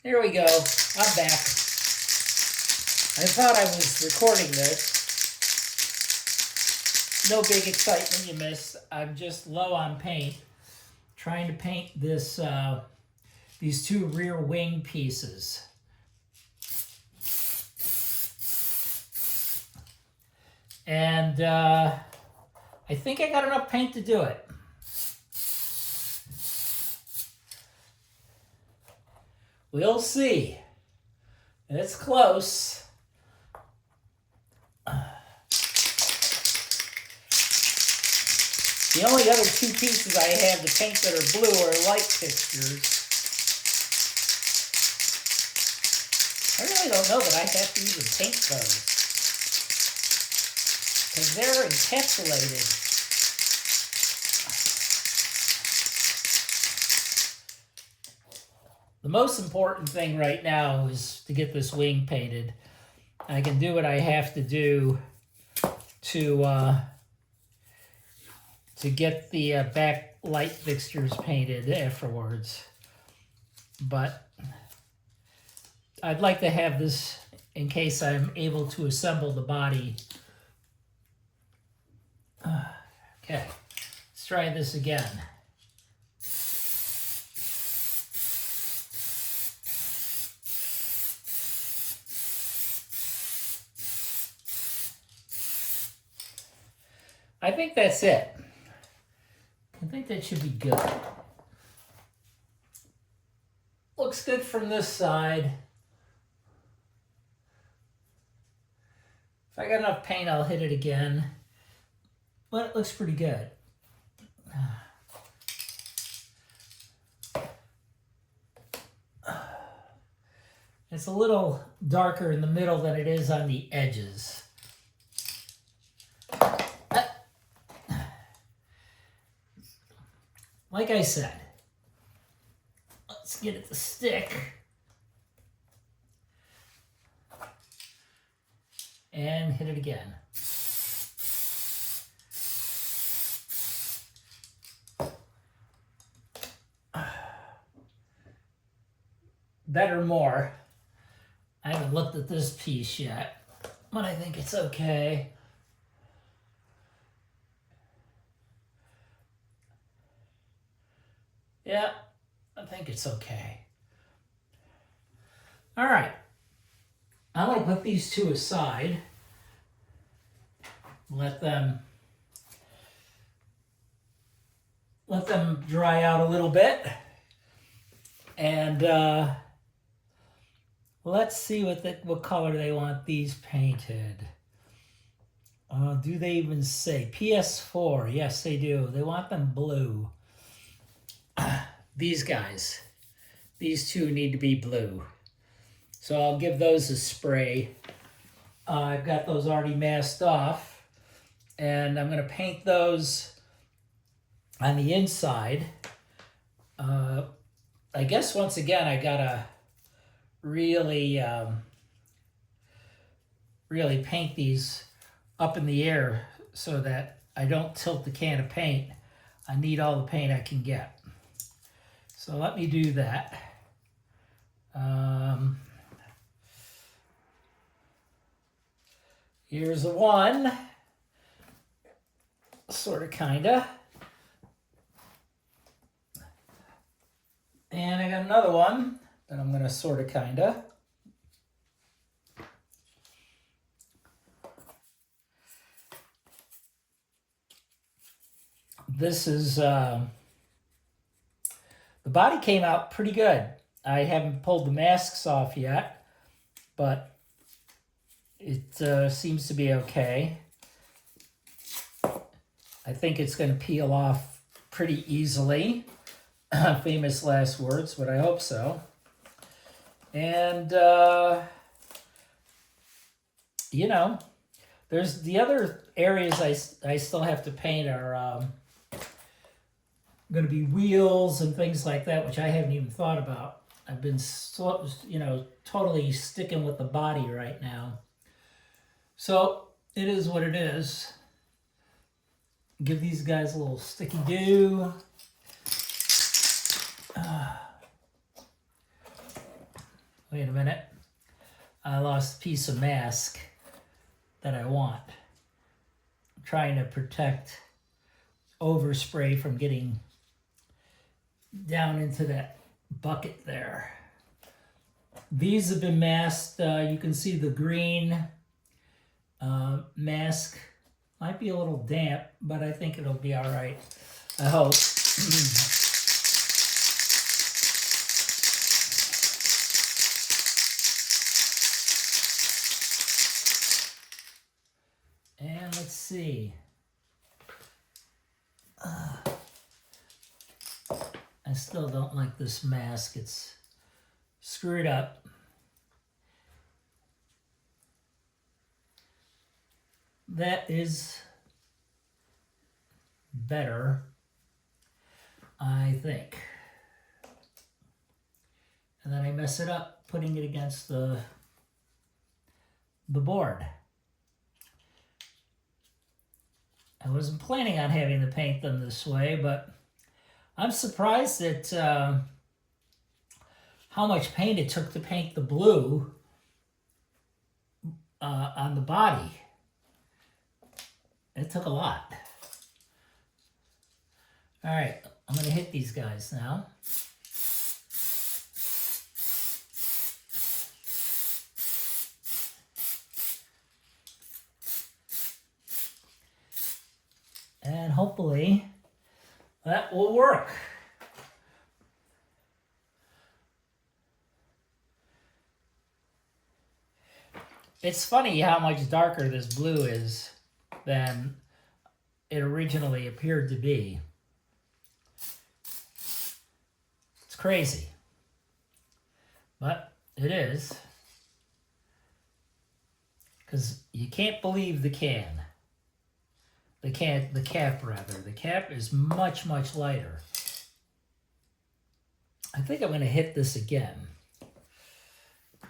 Here we go. I'm back. I thought I was recording this. No big excitement you missed. I'm just low on paint. Trying to paint this, these two rear wing pieces. And I think I got enough paint to do it. We'll see. It's close. The only other two pieces I have to paint that are blue are light fixtures. I really don't know that I have to even paint those, because they're encapsulated. The most important thing right now is to get this wing painted. I can do what I have to do to get the back light fixtures painted afterwards. But I'd like to have this in case I'm able to assemble the body. Okay, let's try this again. I think that's it. I think that should be good. Looks good from this side. If I got enough paint, I'll hit it again. But it looks pretty good. It's a little darker in the middle than it is on the edges. Like I said, let's get it to stick. And hit it again. Better more. I haven't looked at this piece yet, but I think it's okay. Yeah, I think it's okay. All right. I'm going to put these two aside. Let them dry out a little bit. And let's see what color they want these painted. Do they even say? PS4, yes they do. They want them blue. These guys, these two need to be blue. So I'll give those a spray. I've got those already masked off. And I'm going to paint those on the inside. I guess once again, I got to really, really paint these up in the air so that I don't tilt the can of paint. I need all the paint I can get. So let me do that. Here's the one, sort of, kinda. And I got another one that I'm gonna sort of, kinda. This is, the body came out pretty good. I haven't pulled the masks off yet, but it seems to be okay. I think it's going to peel off pretty easily. Famous last words, but I hope so. And, you know, there's the other areas I still have to paint are going to be wheels and things like that, which I haven't even thought about. I've been, totally sticking with the body right now. So it is what it is. Give these guys a little sticky do. Wait a minute. I lost a piece of mask that I want. I'm trying to protect overspray from getting down into that bucket there. These have been masked. You can see the green mask. Might be a little damp, but I think it'll be all right. I hope. And let's see. I still don't like this mask. It's screwed up. That is better, I think. And then I mess it up putting it against the board. I wasn't planning on having to paint them this way, but I'm surprised at how much paint it took to paint the blue on the body. It took a lot. All right, I'm going to hit these guys now. And hopefully that will work. It's funny how much darker this blue is than it originally appeared to be. It's crazy, but it is, because you can't believe the can. The cap rather. The cap is much, much lighter. I think I'm going to hit this again.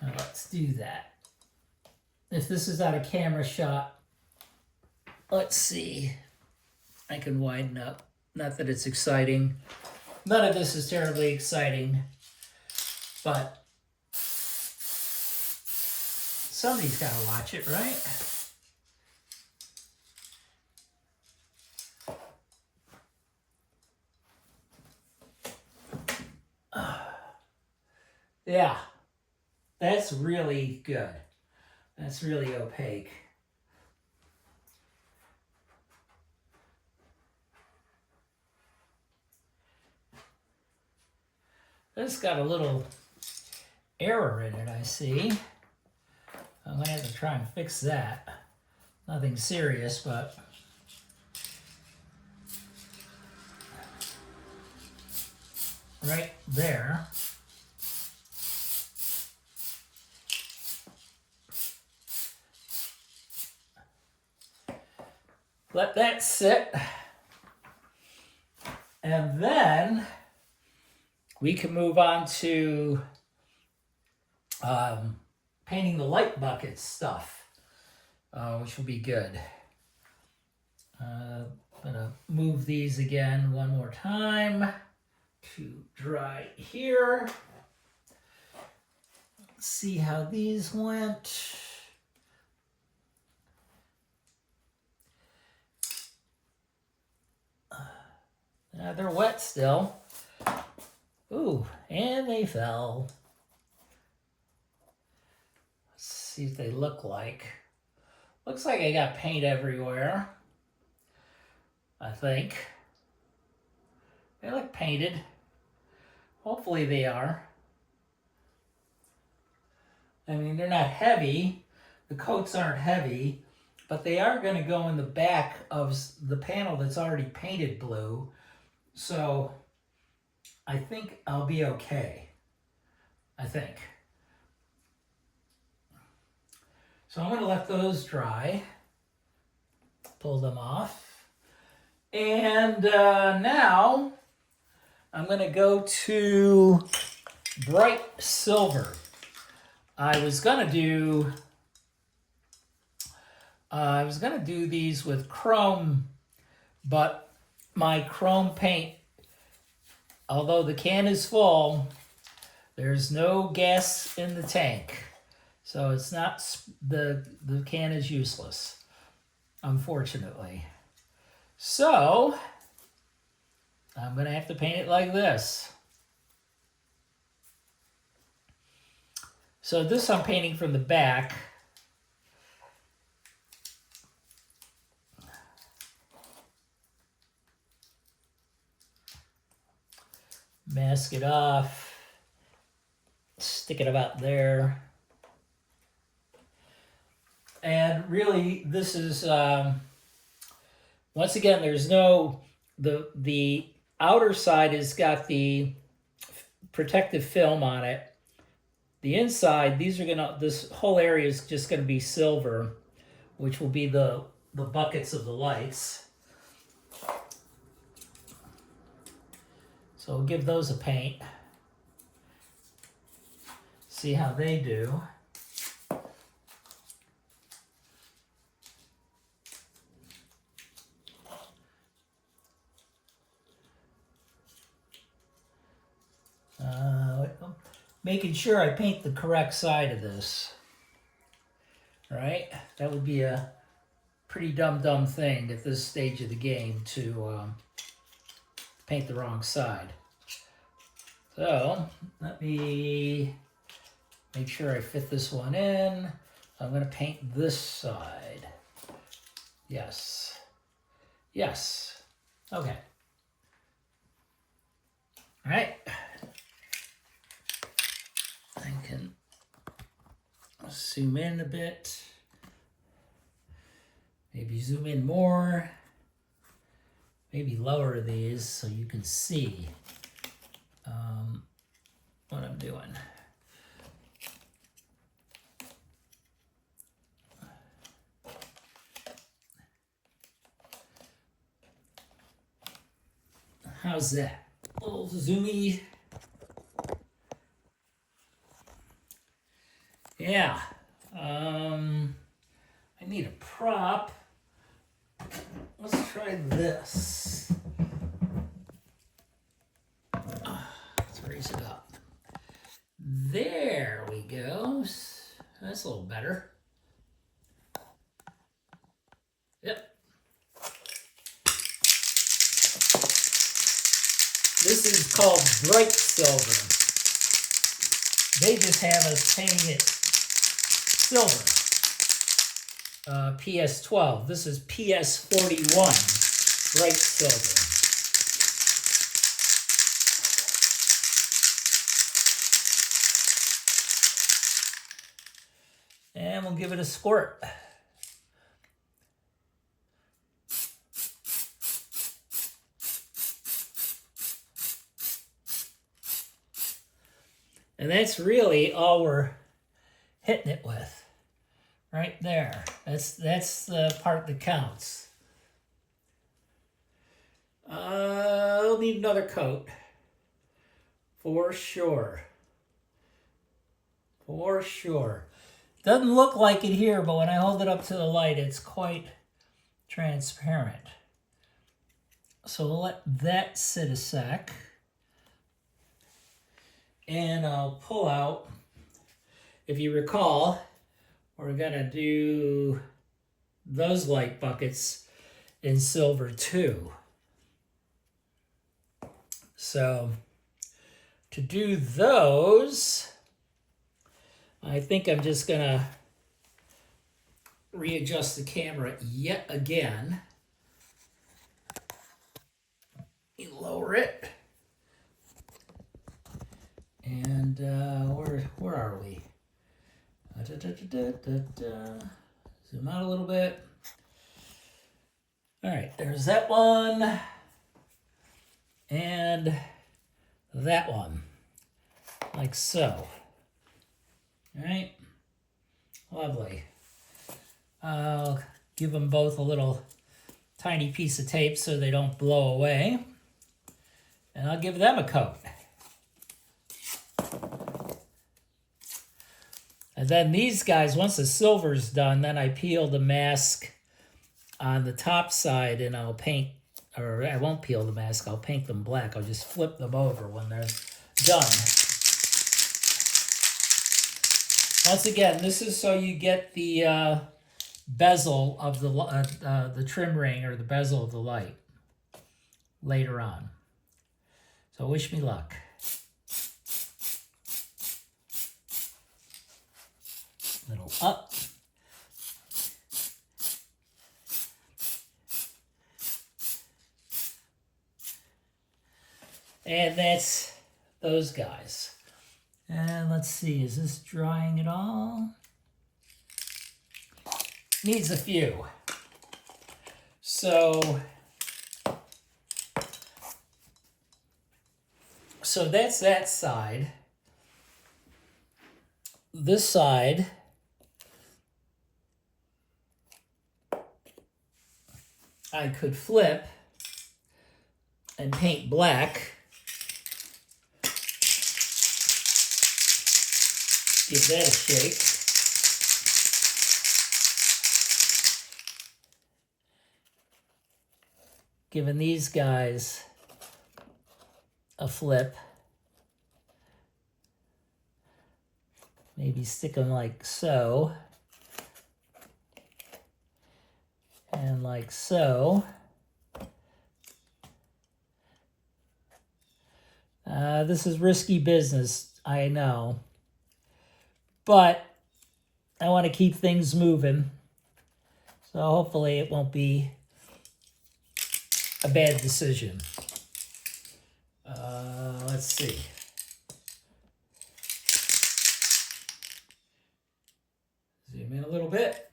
Now let's do that. If this is out of camera shot, let's see. I can widen up. Not that it's exciting. None of this is terribly exciting, but somebody's got to watch it, right? Yeah, that's really good. That's really opaque. This got a little error in it, I see. I'm going to have to try and fix that. Nothing serious, but right there. Let that sit. And then we can move on to painting the light bucket stuff, which will be good. I'm going to move these again one more time to dry here. Let's see how these went. They're wet still. Ooh, and they fell. Let's see what they look like. Looks like I got paint everywhere, I think. They look painted. Hopefully they are. I mean, they're not heavy. The coats aren't heavy, but they are going to go in the back of the panel that's already painted blue. So I think I'll be okay. I think. So I'm going to let those dry. Pull them off. And now I'm going to go to bright silver. I was going to do these with chrome, but my chrome paint, although the can is full, There's no gas in the tank. So it's not, the can is useless, unfortunately. So I'm going to have to paint it like this. So this I'm painting from the back. Mask it off. Stick it about there. And really, this is, once again, there's no, the outer side has got the protective film on it. The inside, this whole area is just gonna be silver, which will be the buckets of the lights. So we'll give those a paint. See how they do. Making sure I paint the correct side of this. Right? That would be a pretty dumb thing at this stage of the game to paint the wrong side. So let me make sure I fit this one in. I'm going to paint this side. Yes. Yes. Okay. All right. I can zoom in a bit. Maybe zoom in more. Maybe lower these so you can see what I'm doing. How's that? A little zoomy. Yeah. I need a prop. Let's try this. Let's raise it up. There we go. That's a little better. Yep. This is called bright silver. They just have us painting it silver. PS12. This is PS41. Bright silver. And we'll give it a squirt. And that's really all we're hitting it with. Right there. That's the part that counts. I'll need another coat. For sure. For sure. Doesn't look like it here, but when I hold it up to the light, it's quite transparent. So we'll let that sit a sec. And I'll pull out, if you recall, we're gonna do those light buckets in silver too. So to do those, I think I'm just gonna readjust the camera yet again. You lower it. And where are we? Zoom out a little bit. All right, there's that one. And that one. Like so. All right. Lovely. I'll give them both a little tiny piece of tape so they don't blow away. And I'll give them a coat. And then these guys, once the silver's done, then I peel the mask on the top side and I'll paint, or I won't peel the mask, I'll paint them black. I'll just flip them over when they're done. Once again, this is so you get the bezel of the trim ring, or the bezel of the light later on. So wish me luck. Little up. And that's those guys. And let's see, is this drying at all? Needs a few. So that's that side. This side, I could flip and paint black. Give that a shake. Giving these guys a flip. Maybe stick them like so. And like so. This is risky business, I know. But I want to keep things moving. So hopefully it won't be a bad decision. Let's see. Zoom in a little bit.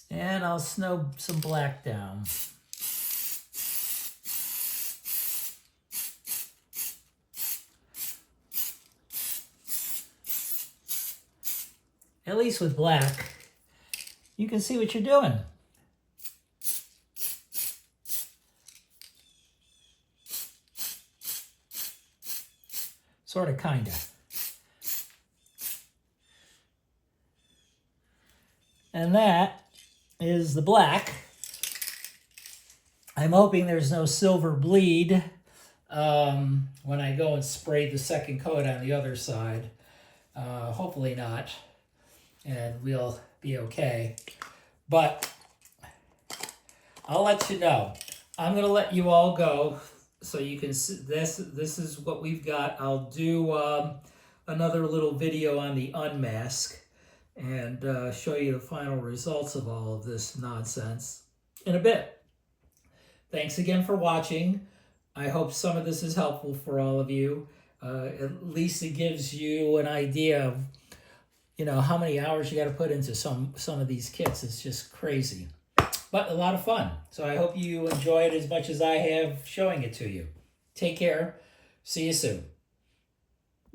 And I'll snow some black down. At least with black, you can see what you're doing. Sort of, kind of. And that is the black. I'm hoping there's no silver bleed when I go and spray the second coat on the other side. Hopefully not. And we'll be okay. But I'll let you know. I'm going to let you all go so you can see this. This is what we've got. I'll do another little video on the unmask and show you the final results of all of this nonsense in a bit. Thanks again for watching. I hope some of this is helpful for all of you. At least it gives you an idea of, you know, how many hours you got to put into some of these kits. It's just crazy, but a lot of fun. So I hope you enjoy it as much as I have showing it to you. Take care. See you soon.